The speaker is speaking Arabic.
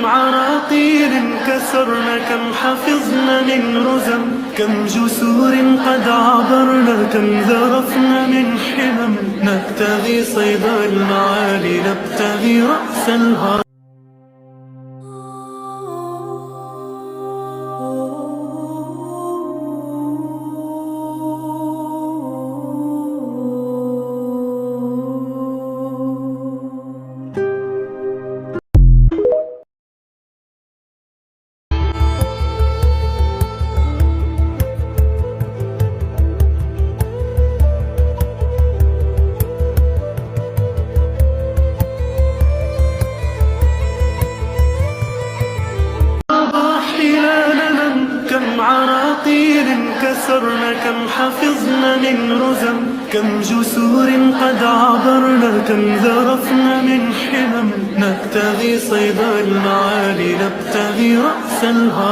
عراقيل كسرن، كم حفظن من رزم، كم جسور قد عبرن، كم ذرفن من حمم. نبتغي صيد المعالي، نبتغي رأس الهرم. كم عراقيل كسرن، كم حفظن من رزم، كم جسور قد عبرن، كم ذرفن من حمم. نبتغي صيد المعالي، نبتغي رأس الهرم.